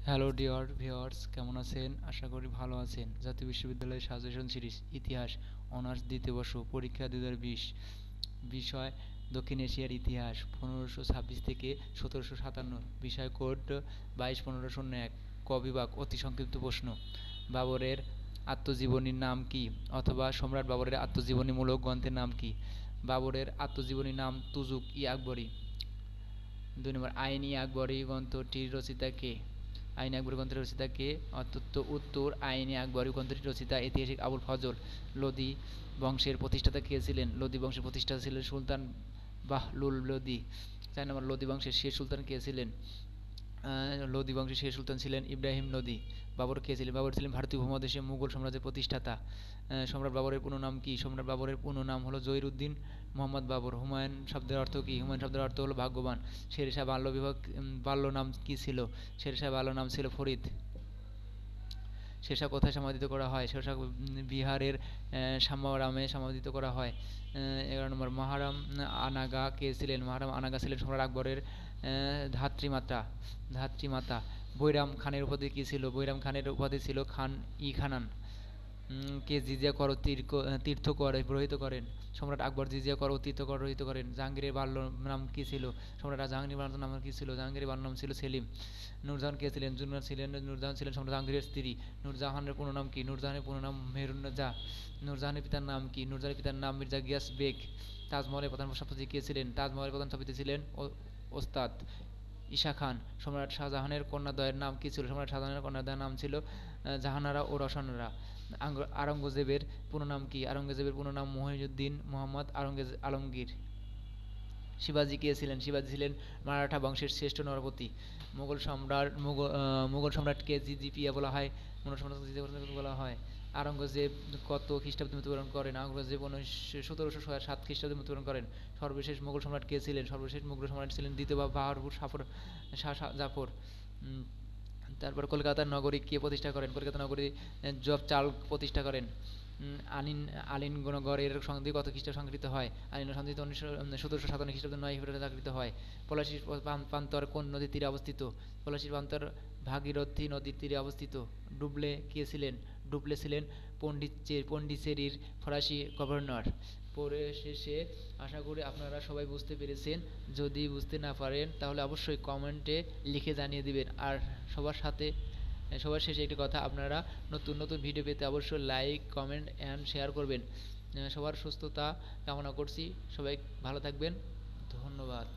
Hello dear viewers, কেমন আছেন? আশা করি ভালো আছেন। জাতীয় বিশ্ববিদ্যালয়ের সাজেশন সিরিজ ইতিহাস অনার্স দ্বিতীয় বর্ষ পরীক্ষা 2020, বিষয় দক্ষিণ এশিয়ার ইতিহাস 1526 থেকে 1757, বিষয় কোড 22-1501, ক বিভাগ অতি সংক্ষিপ্ত প্রশ্ন। বাবরের আত্মজীবনীর নাম কি? অথবা সম্রাট বাবরের আত্মজীবনীমূলক গ্রন্থের নাম কি? বাবরের আত্মজীবনীর নাম তুজুক ই আকবরী। 2 নম্বর, আইন-ই আকবরী গ্রন্থটির রচয়িতা কে? আইন-ই আকবরী গ্রন্থের রচয়িতা কে? উত্তর আইন-ই আকবরী গ্রন্থটির রচয়িতা ঐতিহাসিক আবুল ফজল। লোদি বংশের প্রতিষ্ঠাতা কে ছিলেন? লোদি বংশের প্রতিষ্ঠাতা ছিলেন সুলতান বাহলুল লোদি। 4 নম্বর, লোদি বংশের শেষ সুলতান কে ছিলেন? লোদি বংশের শেষ সুলতান ছিলেন ইব্রাহিম লোদি। বাবর কে ছিলেন? বাবর ছিলেন ভারতীয় উপমহাদেশে মুঘল সাম্রাজ্যের প্রতিষ্ঠাতা। সম্রাট বাবরের পূর্ণ নাম কি? সম্রাট বাবরের পূর্ণ নাম হলো জহিরুদ্দিন মোহাম্মদ বাবর। হুমায়ুন শব্দের অর্থ কি? হুমায়ুন শব্দের অর্থ হলো ভাগ্যবান। শের শাহ বাল্য নাম কি ছিল? শের শাহ বাল্য নাম ছিল ফরিদ। শের শাহ কোথায় সমাধিত করা হয়? শের শাহ বিহারের সামারামে সমাধিত করা হয়। 11 নম্বর, মহারাম আনাগা কে ছিলেন? মহারাম আনাগা ছিলেন সম্রাট আকবরের ধাত্রীমাতা। বৈরাম খানের উপাধি কী ছিল? বৈরাম খানের উপাধি ছিল খান ই খানান। কে জিজিয়া কর তীর্থ কর রহিত করেন? সম্রাট আকবর জিজিয়া কর ও তীর্থ কর রহিত করেন। জাহাঙ্গীরের বাল্য নাম কী ছিল? সম্রাট জাহাঙ্গীরের বাল্য নাম কী ছিল? জাহাঙ্গীরের বাল্য নাম ছিল সেলিম। নূরজাহান কে ছিলেন? নূরজাহান ছিলেন সম্রাট জাহাঙ্গীরের স্ত্রী। নূরজাহানের পূর্ণ নাম কি? নূরজাহানের পূর্ণ নাম মেহরুন্নেজা। নূরজাহানের পিতার নাম কি? নূরজাহানের পিতার নাম মির্জা গিয়াস বেগ। তাজমহলের প্রধান স্থপতি কে ছিলেন? তাজমহলের প্রধান স্থপতি ছিলেন ওস্তাদ ঈশা খান। সম্রাট শাহজাহানের কন্যাদ্বয়ের নাম কী ছিল? সম্রাট শাহজাহানের কন্যাদ্বয়ের নাম ছিল জাহানারা ও রওশনারা। আওরঙ্গজেবের পূর্ণ নাম কি? আওরঙ্গজেবের পূর্ণ নাম মুইজউদ্দিন মোহাম্মদ আলমগীর। শিবাজী কে ছিলেন? শিবাজী ছিলেন মারাঠা বংশের শ্রেষ্ঠ নরপতি। মুঘল সম্রাটকে জিজিপিয়া বলা হয়। মুঘল সম্রাটকে জিজিপিয়া বলা হয়। আওরঙ্গজেব কত খ্রিস্টাব্দে মৃত্যুবরণ করেন? আওরঙ্গজেব 1707 খ্রিস্টাব্দে মৃত্যুবরণ করেন। সর্বশেষ মুঘল সম্রাট কে ছিলেন? সর্বশেষ মুঘল সম্রাট ছিলেন দ্বিতীয় বাহাদুর শাহ জাফর। তারপর কলকাতার নগরী কে প্রতিষ্ঠা করেন? কলকাতা নগরী জব চার্লস প্রতিষ্ঠা করেন। আলিনগড়ের সন্ধি কত খ্রিস্টাব্দে সংঘটিত হয়? আলিনগড় সন্ধি 1757 খ্রিস্টাব্দে 9 ফেব্রুয়ারি সংঘটিত হয়। পলাশীর প্রান্তর কোন নদীর তীরে অবস্থিত? পলাশীর প্রান্তর ভাগীরথী নদীর তীরে অবস্থিত। ডুবলে কে ছিলেন? ডুবলে ছিলেন পন্ডিচেরির ফরাসি গভর্নর। পরে শেষে আশা করি আপনারা সবাই বুঝতে পেরেছেন। যদি বুঝতে না পারেন তাহলে অবশ্যই কমেন্টে লিখে জানিয়ে দিবেন। আর সবার শেষে একটি কথা, আপনারা নতুন নতুন ভিডিও পেতে অবশ্যই লাইক, কমেন্ট অ্যান্ড শেয়ার করবেন। সবার সুস্থতা কামনা করছি। সবাই ভালো থাকবেন। ধন্যবাদ।